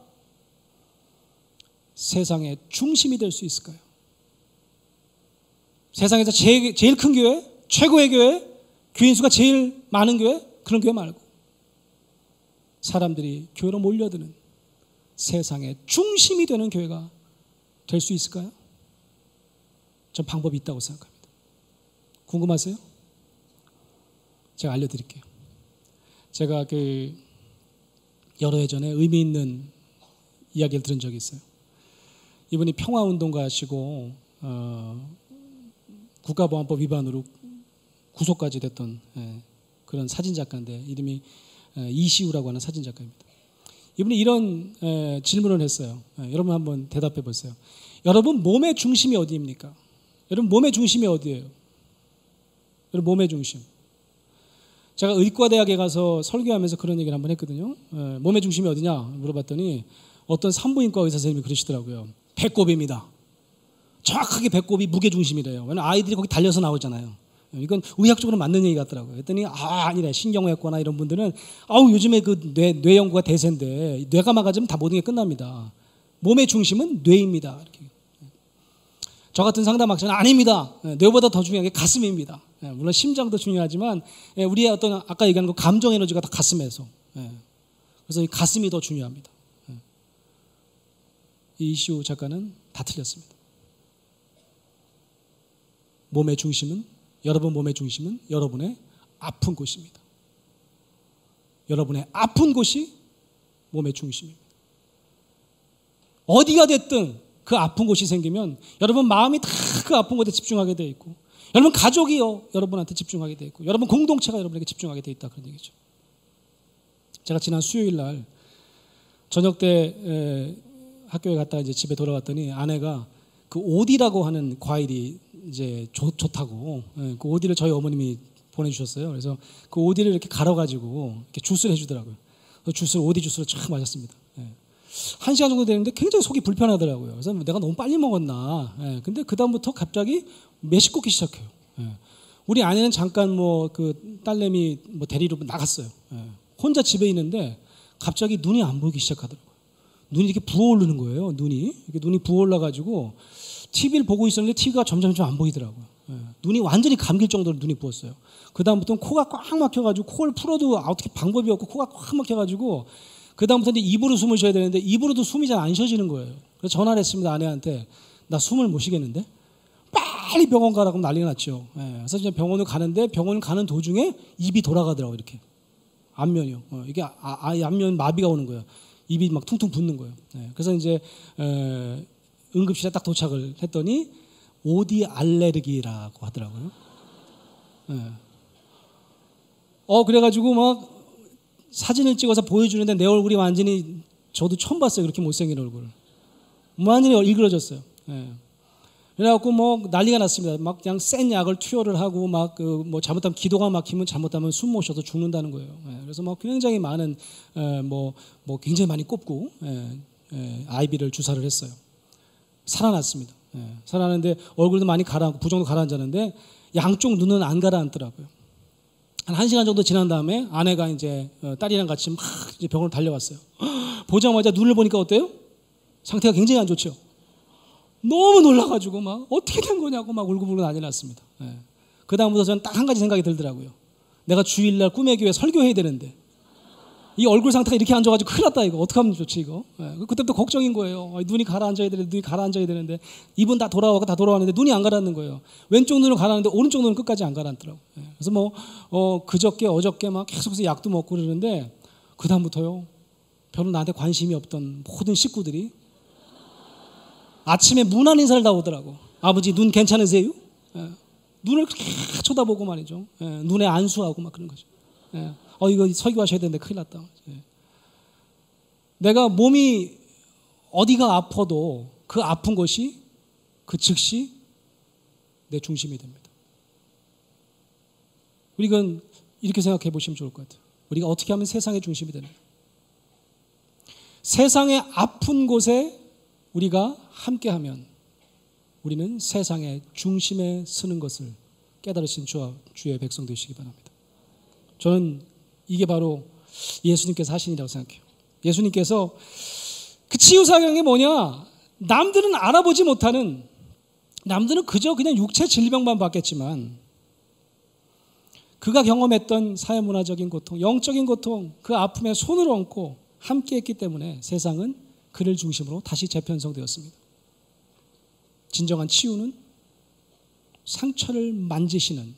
[SPEAKER 3] 세상의 중심이 될 수 있을까요? 세상에서 제일 큰 교회, 최고의 교회, 교인 수가 제일 많은 교회, 그런 교회 말고 사람들이 교회로 몰려드는 세상의 중심이 되는 교회가 될 수 있을까요? 전 방법이 있다고 생각합니다. 궁금하세요? 제가 알려드릴게요. 제가 여러 해 전에 의미 있는 이야기를 들은 적이 있어요. 이분이 평화운동가시고 국가보안법 위반으로 구속까지 됐던 그런 사진작가인데 이름이 이시우라고 하는 사진작가입니다. 이분이 이런 질문을 했어요. 여러분 한번 대답해 보세요. 여러분 몸의 중심이 어디입니까? 여러분 몸의 중심이 어디예요? 여러분 몸의 중심. 제가 의과대학에 가서 설교하면서 그런 얘기를 한번 했거든요. 몸의 중심이 어디냐 물어봤더니 어떤 산부인과 의사 선생님이 그러시더라고요. 배꼽입니다. 정확하게 배꼽이 무게중심이래요. 왜냐면 아이들이 거기 달려서 나오잖아요. 이건 의학적으로 맞는 얘기 같더라고요. 그랬더니 아니래. 신경외과나 이런 분들은 요즘에 그 뇌 연구가 대세인데 뇌가 막아지면 다 모든 게 끝납니다. 몸의 중심은 뇌입니다. 이렇게. 저 같은 상담학자는 아닙니다. 뇌보다 더 중요한 게 가슴입니다. 물론 심장도 중요하지만 우리의 어떤 아까 얘기한 거 감정 에너지가 다 가슴에서. 그래서 이 가슴이 더 중요합니다. 이 이시우 작가는 다 틀렸습니다. 몸의 중심은 여러분 몸의 중심은 여러분의 아픈 곳입니다. 여러분의 아픈 곳이 몸의 중심입니다. 어디가 됐든 그 아픈 곳이 생기면 여러분 마음이 다 그 아픈 곳에 집중하게 되어 있고 여러분 가족이요 여러분한테 집중하게 되어 있고 여러분 공동체가 여러분에게 집중하게 되어 있다 그런 얘기죠. 제가 지난 수요일 날 저녁 때 학교에 갔다 이제 집에 돌아왔더니 아내가 그 오디라고 하는 과일이 이제 좋다고 그 오디를 저희 어머님이 보내주셨어요. 그래서 그 오디를 이렇게 갈아가지고 이렇게 주스를 해주더라고요. 주스를 오디 주스를 쫙 마셨습니다. 1시간 정도 되는데 굉장히 속이 불편하더라고요. 그래서 내가 너무 빨리 먹었나. 근데 그 다음부터 갑자기 매식 꽂기 시작해요. 우리 아내는 잠깐 그 딸내미 데리러 나갔어요. 혼자 집에 있는데 갑자기 눈이 안 보이기 시작하더라고요. 눈이 이렇게 부어오르는 거예요. 눈이 부어올라가지고 TV를 보고 있었는데 TV가 점점 안 보이더라고요. 눈이 완전히 감길 정도로 눈이 부었어요. 그 다음부터는 코가 꽉 막혀가지고 코를 풀어도 어떻게 방법이 없고 코가 꽉 막혀가지고 그 다음부터는 입으로 숨을 쉬어야 되는데 입으로도 숨이 잘 안 쉬어지는 거예요. 그래서 전화를 했습니다. 아내한테. 나 숨을 못 쉬겠는데 빨리 병원 가라고 난리가 났죠. 그래서 이제 병원을 가는데 병원 가는 도중에 입이 돌아가더라고요. 이렇게 안면이요. 이게 안면 마비가 오는 거예요. 입이 막 퉁퉁 붓는 거예요. 그래서 이제 응급실에 딱 도착을 했더니 오디 알레르기라고 하더라고요. 그래가지고 막 사진을 찍어서 보여주는데 내 얼굴이 완전히 저도 처음 봤어요. 그렇게 못생긴 얼굴. 완전히 일그러졌어요. 그래갖고 난리가 났습니다. 막 그냥 센 약을 투여를 하고 잘못하면 기도가 막히면 잘못하면 숨 못 쉬어서 죽는다는 거예요. 그래서 굉장히 많은 굉장히 많이 꼽고 아이비를 주사를 했어요. 살아났습니다. 살아났는데 얼굴도 많이 가라앉고 부정도 가라앉았는데 양쪽 눈은 안 가라앉더라고요. 한 1시간 정도 지난 다음에 아내가 이제 딸이랑 같이 막 이제 병원을 달려왔어요. 보자마자 눈을 보니까 어때요? 상태가 굉장히 안 좋죠. 너무 놀라가지고 막 어떻게 된 거냐고 막 울고불고 난리 났습니다. 그 다음부터 저는 딱 한 가지 생각이 들더라고요. 내가 주일날 꿈의 교회 설교해야 되는데 이 얼굴 상태가 이렇게 안 좋아가지고 큰일 났다 이거 어떻게 하면 좋지 이거. 그때부터 걱정인 거예요. 눈이 가라앉아야 되는데 입은 다 돌아왔는데 눈이 안 가라앉는 거예요. 왼쪽 눈을 가라앉는데 오른쪽 눈은 끝까지 안 가라앉더라고요. 그래서 그저께 어저께 막 계속해서 약도 먹고 그러는데 그 다음부터요 별로 나한테 관심이 없던 모든 식구들이 아침에 무난 인사를 다 오더라고. 아버지 눈 괜찮으세요? 눈을 그렇게 쳐다보고 말이죠. 눈에 안수하고 막 그런 거죠. 이거 설교하셔야 되는데 큰일 났다. 내가 몸이 어디가 아파도 그 아픈 것이 그 즉시 내 중심이 됩니다. 우리가 이렇게 생각해 보시면 좋을 것 같아요. 우리가 어떻게 하면 세상의 중심이 되는가? 세상의 아픈 곳에 우리가 함께하면 우리는 세상의 중심에 서는 것을 깨달으신 주의 백성 되시기 바랍니다. 저는 이게 바로 예수님께서 하신 일이라고 생각해요. 예수님께서 그 치유사경이 뭐냐? 남들은 알아보지 못하는, 남들은 그저 그냥 육체 질병만 받겠지만 그가 경험했던 사회문화적인 고통, 영적인 고통, 그 아픔에 손을 얹고 함께했기 때문에 세상은 그를 중심으로 다시 재편성되었습니다. 진정한 치유는 상처를 만지시는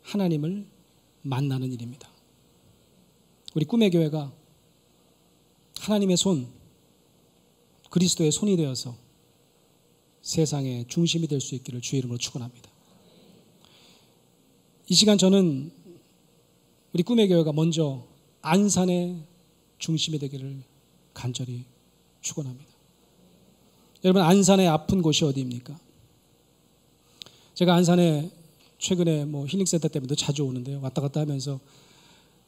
[SPEAKER 3] 하나님을 만나는 일입니다. 우리 꿈의 교회가 하나님의 손, 그리스도의 손이 되어서 세상의 중심이 될 수 있기를 주의 이름으로 축원합니다. 이 시간 저는 우리 꿈의 교회가 먼저 안산의 중심이 되기를 간절히 축원합니다. 여러분, 안산의 아픈 곳이 어디입니까? 제가 안산에 최근에 힐링센터 때문에 자주 오는데요. 왔다 갔다 하면서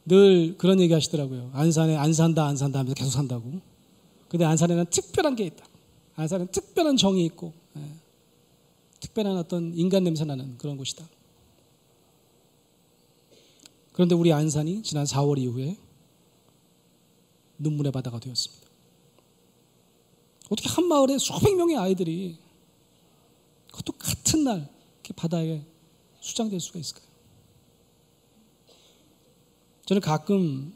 [SPEAKER 3] 늘 그런 얘기 하시더라고요. 안산에 안 산다 하면서 계속 산다고. 근데 안산에는 특별한 게 있다. 안산에는 특별한 정이 있고, 특별한 어떤 인간 냄새 나는 그런 곳이다. 그런데 우리 안산이 지난 4월 이후에 눈물의 바다가 되었습니다. 어떻게 한 마을에 수백 명의 아이들이 그것도 같은 날 이렇게 바다에 수장될 수가 있을까요? 저는 가끔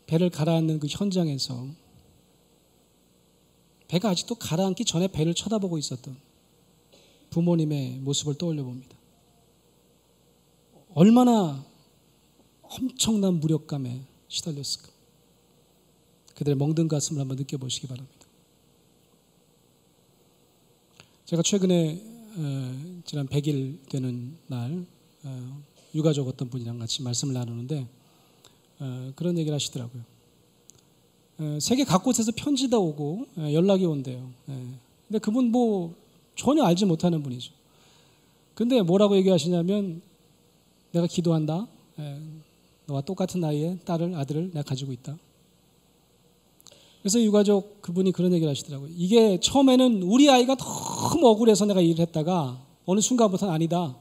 [SPEAKER 3] 배를 가라앉는 그 현장에서 배가 아직도 가라앉기 전에 배를 쳐다보고 있었던 부모님의 모습을 떠올려 봅니다. 얼마나 엄청난 무력감에 시달렸을까. 그들의 멍든 가슴을 한번 느껴보시기 바랍니다. 제가 최근에 지난 100일 되는 날 유가족 어떤 분이랑 같이 말씀을 나누는데 그런 얘기를 하시더라고요. 세계 각곳에서 편지가 오고 연락이 온대요. 근데 그분 전혀 알지 못하는 분이죠. 근데 뭐라고 얘기하시냐면, 내가 기도한다. 너와 똑같은 나이의 아들을 내가 가지고 있다. 그래서 유가족 그분이 그런 얘기를 하시더라고요. 이게 처음에는 우리 아이가 너무 억울해서 내가 일을 했다가 어느 순간부터는 아니다.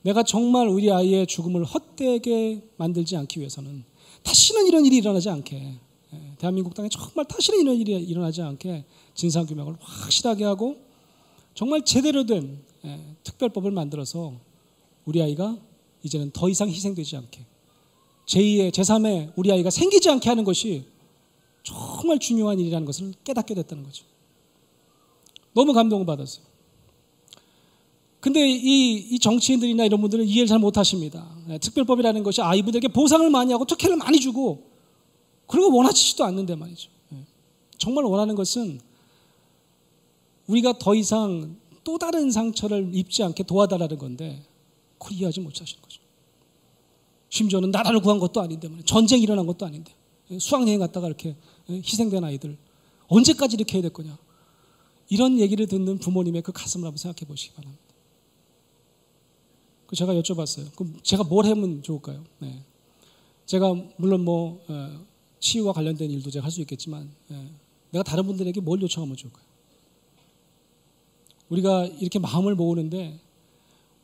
[SPEAKER 3] 내가 정말 우리 아이의 죽음을 헛되게 만들지 않기 위해서는 다시는 이런 일이 일어나지 않게, 대한민국 땅에 정말 다시는 이런 일이 일어나지 않게 진상규명을 확실하게 하고 정말 제대로 된 특별법을 만들어서 우리 아이가 이제는 더 이상 희생되지 않게, 제2의 제3의 우리 아이가 생기지 않게 하는 것이 정말 중요한 일이라는 것을 깨닫게 됐다는 거죠. 너무 감동을 받았어요. 근데 이 정치인들이나 이런 분들은 이해를 잘 못하십니다. 특별법이라는 것이 이분들에게 보상을 많이 하고 특혜를 많이 주고 그런 거 원하지도 않는데 말이죠. 정말 원하는 것은 우리가 더 이상 또 다른 상처를 입지 않게 도와달라는 건데 그걸 이해하지 못하시는 거죠. 심지어는 나라를 구한 것도 아닌데 말이에요. 전쟁이 일어난 것도 아닌데 수학여행 갔다가 이렇게 희생된 아이들 언제까지 이렇게 해야 될 거냐. 이런 얘기를 듣는 부모님의 그 가슴을 한번 생각해 보시기 바랍니다. 제가 여쭤봤어요. 그럼 제가 뭘 하면 좋을까요? 제가 물론 치유와 관련된 일도 제가 할 수 있겠지만 내가 다른 분들에게 뭘 요청하면 좋을까요? 우리가 이렇게 마음을 모으는데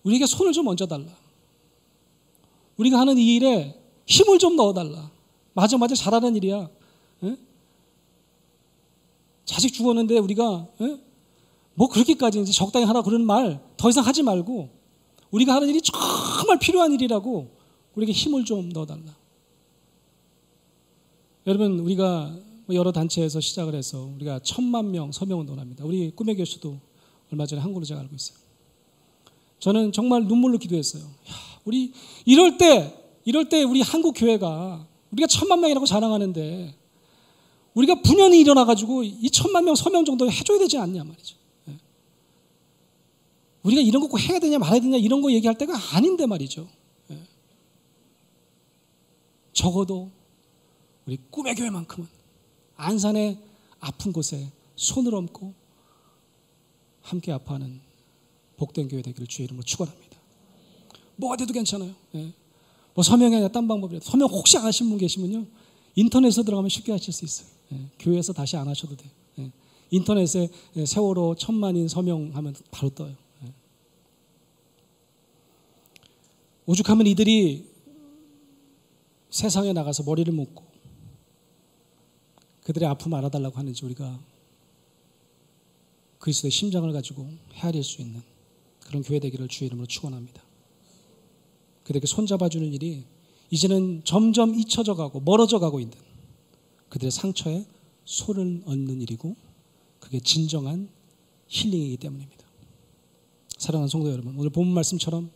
[SPEAKER 3] 우리에게 손을 좀 얹어달라. 우리가 하는 이 일에 힘을 좀 넣어달라. 맞아 잘하는 일이야. 자식 죽었는데 우리가 그렇게까지 이제 적당히 하라 그러는 말 더 이상 하지 말고 우리가 하는 일이 정말 필요한 일이라고 우리에게 힘을 좀 넣어달라. 여러분, 우리가 여러 단체에서 시작을 해서 우리가 1000만 명 서명운동을 합니다. 우리 꿈의 교수도 얼마 전에 한 걸로 제가 알고 있어요. 저는 정말 눈물로 기도했어요. 우리 이럴 때 우리 한국 교회가 우리가 1000만 명이라고 자랑하는데 우리가 분연히 일어나가지고 이 1000만 명 서명 정도 해줘야 되지 않냐 말이죠. 우리가 이런 거 꼭 해야 되냐 말아야 되냐 이런 거 얘기할 때가 아닌데 말이죠. 적어도 우리 꿈의 교회만큼은 안산의 아픈 곳에 손을 얹고 함께 아파하는 복된 교회 되기를 주의 이름으로 축원합니다. 뭐가 돼도 괜찮아요. 서명이 아니라 딴 방법이라도. 서명 혹시 안 하신 분 계시면요 인터넷에 들어가면 쉽게 하실 수 있어요. 교회에서 다시 안 하셔도 돼요. 인터넷에 세월호 1000만인 서명하면 바로 떠요. 오죽하면 이들이 세상에 나가서 머리를 묶고 그들의 아픔을 알아달라고 하는지 우리가 그리스도의 심장을 가지고 헤아릴 수 있는 그런 교회 되기를 주의 이름으로 축원합니다. 그들에게 손잡아주는 일이 이제는 점점 잊혀져 가고 멀어져 가고 있는 그들의 상처에 손을 얹는 일이고 그게 진정한 힐링이기 때문입니다. 사랑하는 성도 여러분, 오늘 본문 말씀처럼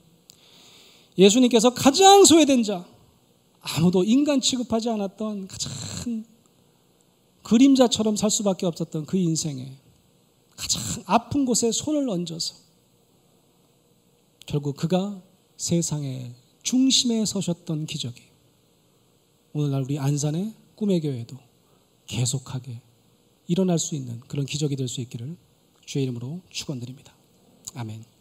[SPEAKER 3] 예수님께서 가장 소외된 자, 아무도 인간 취급하지 않았던 가장 그림자처럼 살 수밖에 없었던 그 인생에 가장 아픈 곳에 손을 얹어서 결국 그가 세상의 중심에 서셨던 기적이 오늘날 우리 안산의 꿈의 교회도 계속하게 일어날 수 있는 그런 기적이 될 수 있기를 주의 이름으로 축원드립니다. 아멘.